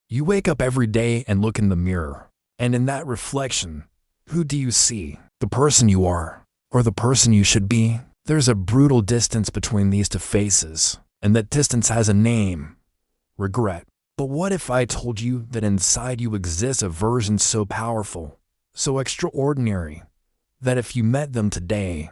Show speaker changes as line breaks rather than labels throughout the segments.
You wake up every day and look in the mirror. And in that reflection, who do you see? The person you are, or the person you should be? There's a brutal distance between these two faces, and that distance has a name: regret. But what if I told you that inside you exists a version so powerful, so extraordinary, that if you met them today,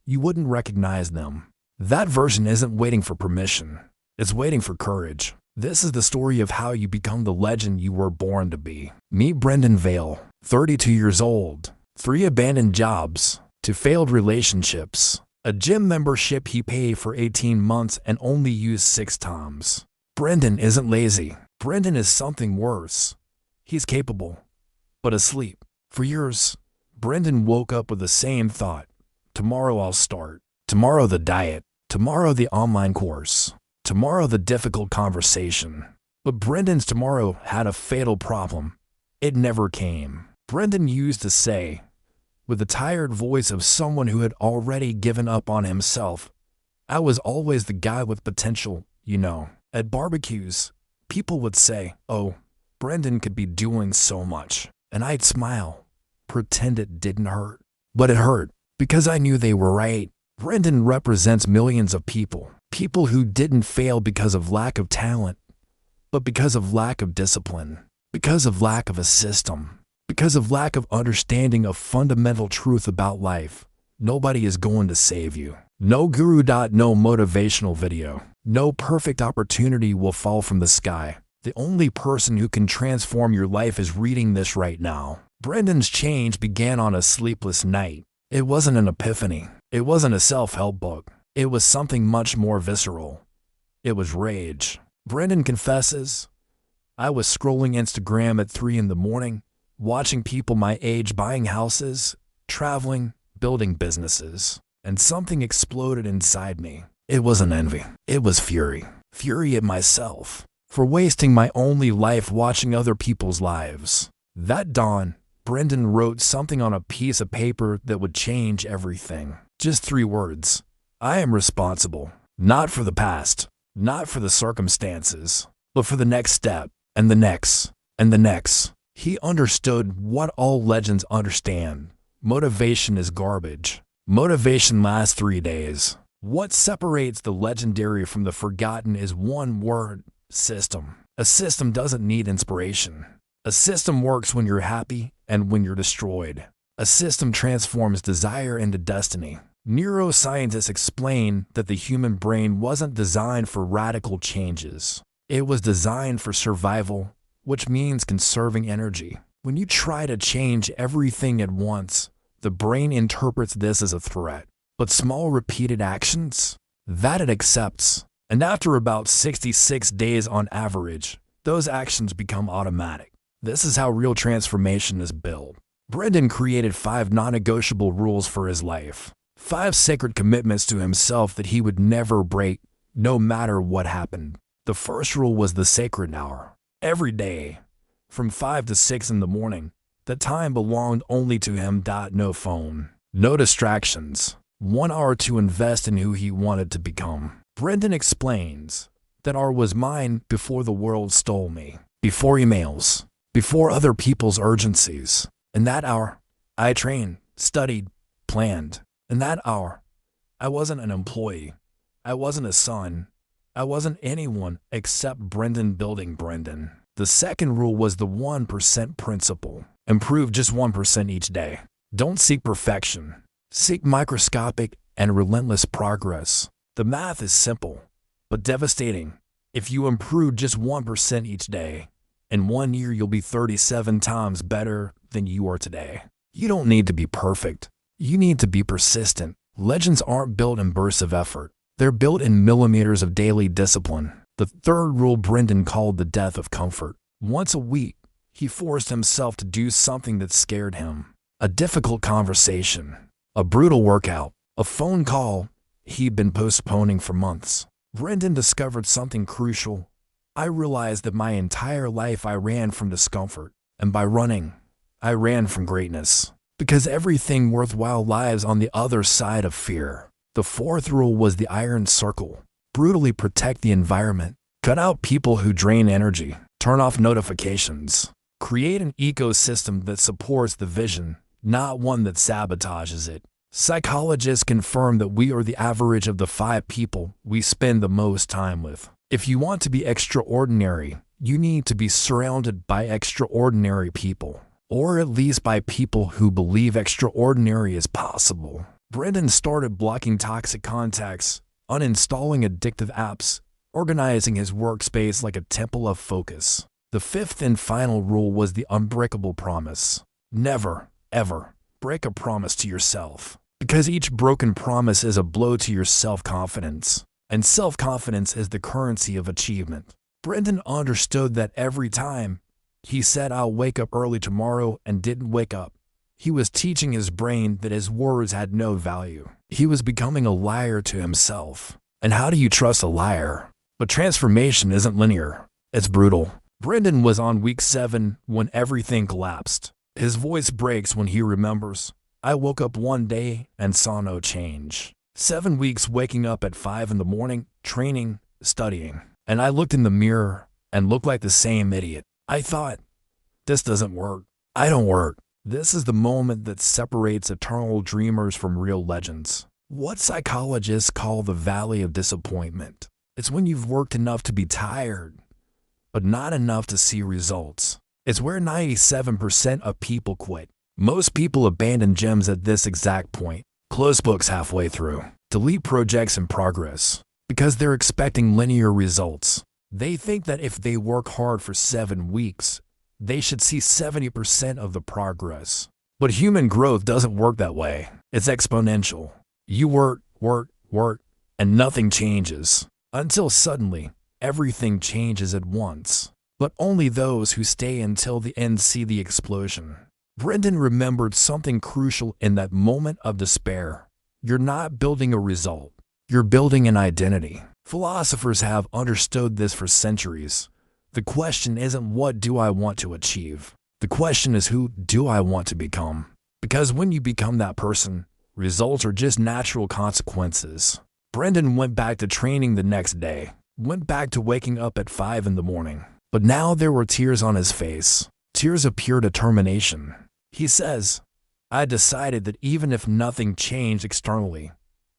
you wouldn't recognize them? That version isn't waiting for permission. It's waiting for courage. This is the story of how you become the legend you were born to be. Meet Brendan Vale, 32 years old, 3 abandoned jobs, 2 failed relationships, a gym membership he paid for 18 months and only used 6 times. Brendan isn't lazy. Brendan is something worse. He's capable, but asleep. For years, Brendan woke up with the same thought: tomorrow I'll start. Tomorrow the diet. Tomorrow the online course. Tomorrow the difficult conversation. But Brendan's tomorrow had a fatal problem. It never came. Brendan used to say, with the tired voice of someone who had already given up on himself, "I was always the guy with potential, you know." At barbecues, people would say, "Oh, Brendan could be doing so much." And I'd smile, pretend it didn't hurt. But it hurt, because I knew they were right. Brendan represents millions of people. People who didn't fail because of lack of talent, but because of lack of discipline, because of lack of a system, because of lack of understanding of fundamental truth about life. Nobody is going to save you. No guru. No motivational video. No perfect opportunity will fall from the sky. The only person who can transform your life is reading this right now. Brendan's change began on a sleepless night. It wasn't an epiphany. It wasn't a self-help book. It was something much more visceral. It was rage. Brendan confesses, "I was scrolling Instagram at 3 in the morning, watching people my age buying houses, traveling, building businesses, and something exploded inside me. It wasn't envy. It was fury. Fury at myself for wasting my only life watching other people's lives." That dawn, Brendan wrote something on a piece of paper that would change everything. Just 3 words. "I am responsible, not for the past, not for the circumstances, but for the next step, and the next, and the next." He understood what all legends understand. Motivation is garbage. Motivation lasts 3 days. What separates the legendary from the forgotten is one word: system. A system doesn't need inspiration. A system works when you're happy and when you're destroyed. A system transforms desire into destiny. Neuroscientists explain that the human brain wasn't designed for radical changes. It was designed for survival, which means conserving energy. When you try to change everything at once, the brain interprets this as a threat. But small repeated actions, that it accepts. And after about 66 days on average, those actions become automatic. This is how real transformation is built. Brendan created 5 non-negotiable rules for his life. 5 sacred commitments to himself that he would never break, no matter what happened. The first rule was the sacred hour. Every day, from 5 to 6 in the morning, the time belonged only to him. No phone, no distractions. 1 hour to invest in who he wanted to become. Brendan explains that hour was mine before the world stole me, before emails, before other people's urgencies. In that hour, I trained, studied, planned. In that hour, I wasn't an employee. I wasn't a son. I wasn't anyone except Brendan building Brendan. The second rule was the 1% principle. Improve just 1% each day. Don't seek perfection. Seek microscopic and relentless progress. The math is simple, but devastating. If you improve just 1% each day, in 1 year you'll be 37 times better than you are today. You don't need to be perfect. You need to be persistent. Legends aren't built in bursts of effort. They're built in millimeters of daily discipline. The third rule Brendan called the death of comfort. Once a week, he forced himself to do something that scared him. A difficult conversation, a brutal workout, a phone call he'd been postponing for months. Brendan discovered something crucial. I realized that my entire life I ran from discomfort, and by running, I ran from greatness. Because everything worthwhile lies on the other side of fear. The fourth rule was the iron circle. Brutally protect the environment. Cut out people who drain energy. Turn off notifications. Create an ecosystem that supports the vision, not one that sabotages it. Psychologists confirm that we are the average of the 5 people we spend the most time with. If you want to be extraordinary, you need to be surrounded by extraordinary people, or at least by people who believe extraordinary is possible. Brendan started blocking toxic contacts, uninstalling addictive apps, organizing his workspace like a temple of focus. The 5th and final rule was the unbreakable promise. Never, ever break a promise to yourself, because each broken promise is a blow to your self-confidence, and self-confidence is the currency of achievement. Brendan understood that every time he said, "I'll wake up early tomorrow," and didn't wake up, he was teaching his brain that his words had no value. He was becoming a liar to himself. And how do you trust a liar? But transformation isn't linear. It's brutal. Brendan was on week 7 when everything collapsed. His voice breaks when he remembers, "I woke up one day and saw no change." 7 weeks waking up at 5 in the morning, training, studying. And I looked in the mirror and looked like the same idiot. I thought, this doesn't work. I don't work. This is the moment that separates eternal dreamers from real legends. What psychologists call the valley of disappointment. It's when you've worked enough to be tired, but not enough to see results. It's where 97% of people quit. Most people abandon gyms at this exact point. Close books halfway through. Delete projects in progress. Because they're expecting linear results. They think that if they work hard for 7 weeks, they should see 70% of the progress. But human growth doesn't work that way. It's exponential. You work, and nothing changes. Until suddenly, everything changes at once. But only those who stay until the end see the explosion. Brendan remembered something crucial in that moment of despair. You're not building a result. You're building an identity. Philosophers have understood this for centuries. The question isn't what do I want to achieve? The question is who do I want to become? Because when you become that person, results are just natural consequences. Brendan went back to training the next day, went back to waking up at 5 in the morning. But now there were tears on his face, tears of pure determination. He says, "I decided that even if nothing changed externally,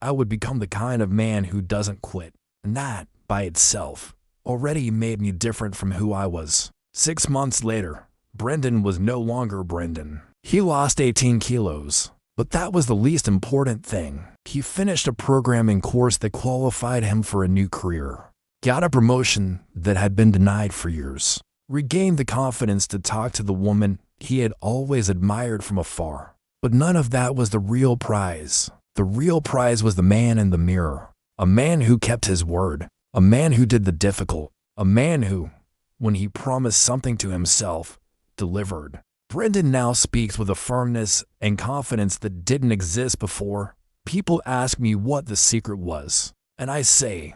I would become the kind of man who doesn't quit. And that, by itself, already made me different from who I was." 6 months later, Brendan was no longer Brendan. He lost 18 kilos. But that was the least important thing. He finished a programming course that qualified him for a new career. Got a promotion that had been denied for years. Regained the confidence to talk to the woman he had always admired from afar. But none of that was the real prize. The real prize was the man in the mirror. A man who kept his word. A man who did the difficult. A man who, when he promised something to himself, delivered. Brendan now speaks with a firmness and confidence that didn't exist before. People ask me what the secret was, and I say,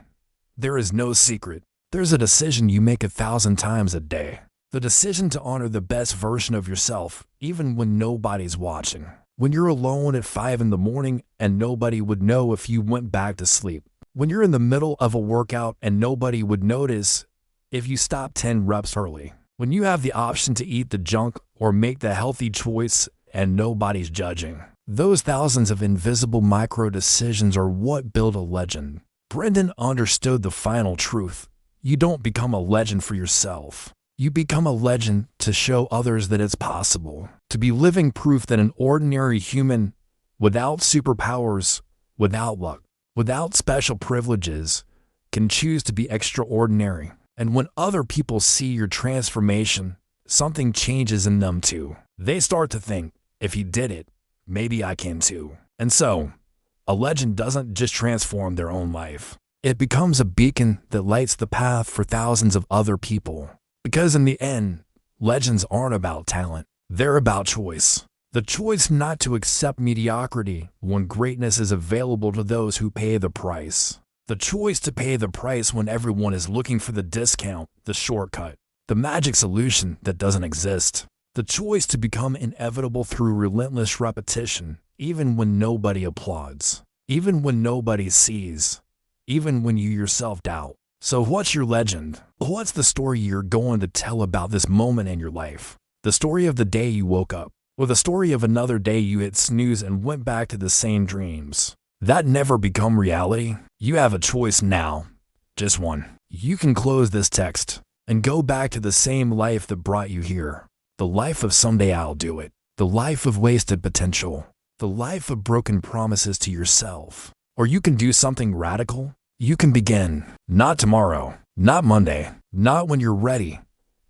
there is no secret. There's a decision you make 1,000 times a day. The decision to honor the best version of yourself, even when nobody's watching. When you're alone at 5 in the morning and nobody would know if you went back to sleep. When you're in the middle of a workout and nobody would notice if you stopped 10 reps early. When you have the option to eat the junk or make the healthy choice and nobody's judging. Those thousands of invisible micro decisions are what build a legend. Brendan understood the final truth. You don't become a legend for yourself. You become a legend to show others that it's possible. To be living proof that an ordinary human, without superpowers, without luck, without special privileges, can choose to be extraordinary. And when other people see your transformation, something changes in them too. They start to think, if he did it, maybe I can too. And so, a legend doesn't just transform their own life. It becomes a beacon that lights the path for thousands of other people. Because in the end, legends aren't about talent. They're about choice. The choice not to accept mediocrity when greatness is available to those who pay the price. The choice to pay the price when everyone is looking for the discount, the shortcut, the magic solution that doesn't exist. The choice to become inevitable through relentless repetition, even when nobody applauds, even when nobody sees, even when you yourself doubt. So what's your legend? What's the story you're going to tell about this moment in your life? The story of the day you woke up, or the story of another day you hit snooze and went back to the same dreams that never become reality? You have a choice now, just one. You can close this text and go back to the same life that brought you here. The life of someday I'll do it. The life of wasted potential. The life of broken promises to yourself. Or you can do something radical. You can begin, not tomorrow, not Monday, not when you're ready,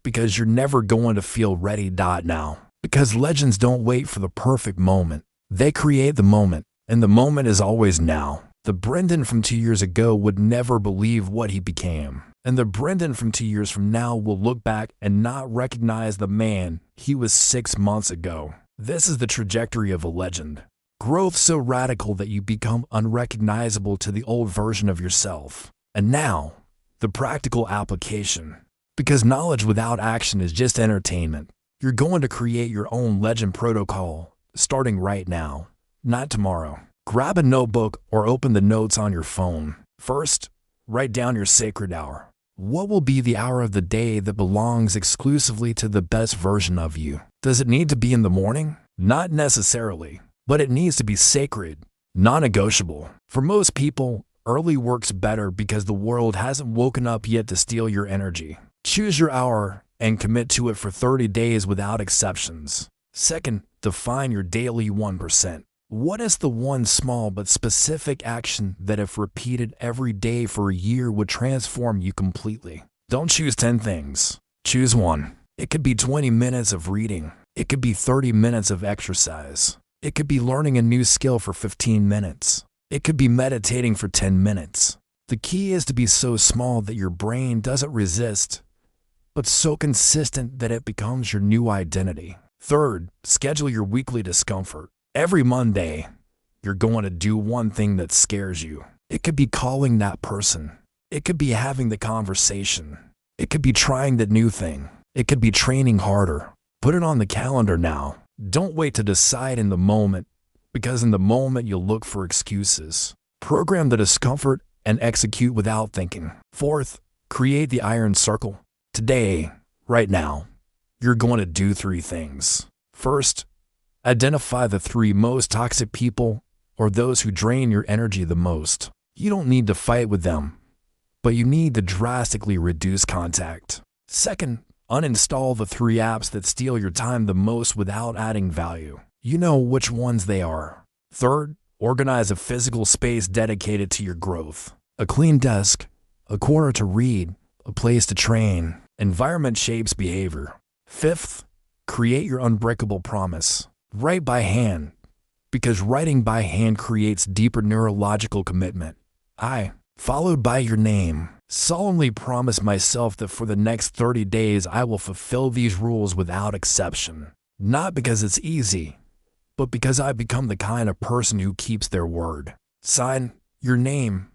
because you're never going to feel ready. Now. Because legends don't wait for the perfect moment. They create the moment, and the moment is always now. The Brendan from 2 years ago would never believe what he became. And the Brendan from 2 years from now will look back and not recognize the man he was 6 months ago. This is the trajectory of a legend. Growth so radical that you become unrecognizable to the old version of yourself. And now, the practical application. Because knowledge without action is just entertainment. You're going to create your own legend protocol, starting right now, not tomorrow. Grab a notebook or open the notes on your phone. First, write down your sacred hour. What will be the hour of the day that belongs exclusively to the best version of you? Does it need to be in the morning? Not necessarily. But it needs to be sacred, non-negotiable. For most people, early works better because the world hasn't woken up yet to steal your energy. Choose your hour and commit to it for 30 days without exceptions. Second, define your daily 1%. What is the one small but specific action that if repeated every day for a year would transform you completely? Don't choose 10 things. Choose one. It could be 20 minutes of reading. It could be 30 minutes of exercise. It could be learning a new skill for 15 minutes. It could be meditating for 10 minutes. The key is to be so small that your brain doesn't resist, but so consistent that it becomes your new identity. Third, schedule your weekly discomfort. Every Monday, you're going to do one thing that scares you. It could be calling that person. It could be having the conversation. It could be trying the new thing. It could be training harder. Put it on the calendar now. Don't wait to decide in the moment, because in the moment you'll look for excuses. Program the discomfort and execute without thinking. Fourth, create the iron circle. Today, right now, you're going to do 3 things. First, identify the 3 most toxic people or those who drain your energy the most. You don't need to fight with them, but you need to drastically reduce contact. Second, uninstall the 3 apps that steal your time the most without adding value. You know which ones they are. Third, organize a physical space dedicated to your growth. A clean desk, a corner to read, a place to train. Environment shapes behavior. Fifth, create your unbreakable promise. Write by hand, because writing by hand creates deeper neurological commitment. I, followed by your name, solemnly promise myself that for the next 30 days I will fulfill these rules without exception. Not because it's easy, but because I become the kind of person who keeps their word. Sign, your name,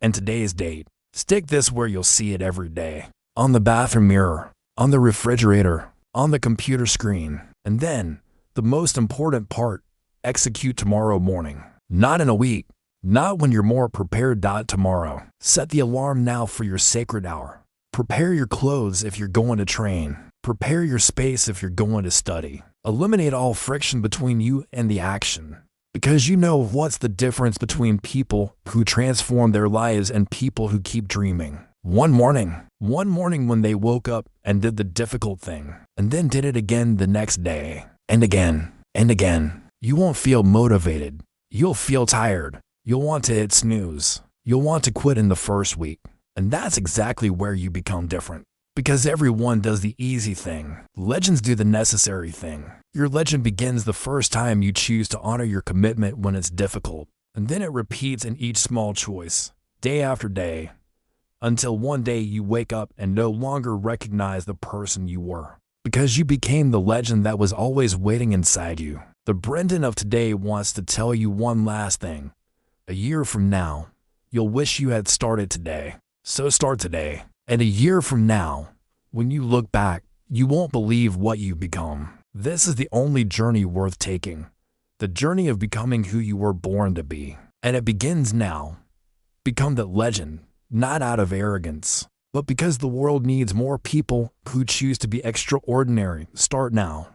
and today's date. Stick this where you'll see it every day. On the bathroom mirror, on the refrigerator, on the computer screen. And then, the most important part, execute tomorrow morning. Not in a week. Not when you're more prepared. Tomorrow. Set the alarm now for your sacred hour. Prepare your clothes if you're going to train. Prepare your space if you're going to study. Eliminate all friction between you and the action. Because you know what's the difference between people who transform their lives and people who keep dreaming. One morning when they woke up and did the difficult thing, and then did it again the next day, and again, and again. You won't feel motivated. You'll feel tired. You'll want to hit snooze. You'll want to quit in the first week. And that's exactly where you become different. Because everyone does the easy thing. Legends do the necessary thing. Your legend begins the first time you choose to honor your commitment when it's difficult. And then it repeats in each small choice, day after day, until one day you wake up and no longer recognize the person you were. Because you became the legend that was always waiting inside you. The Brendan of today wants to tell you one last thing. A year from now, you'll wish you had started today. So start today. And a year from now, when you look back, you won't believe what you've become. This is the only journey worth taking. The journey of becoming who you were born to be. And it begins now. Become the legend not out of arrogance, but because the world needs more people who choose to be extraordinary. Start now.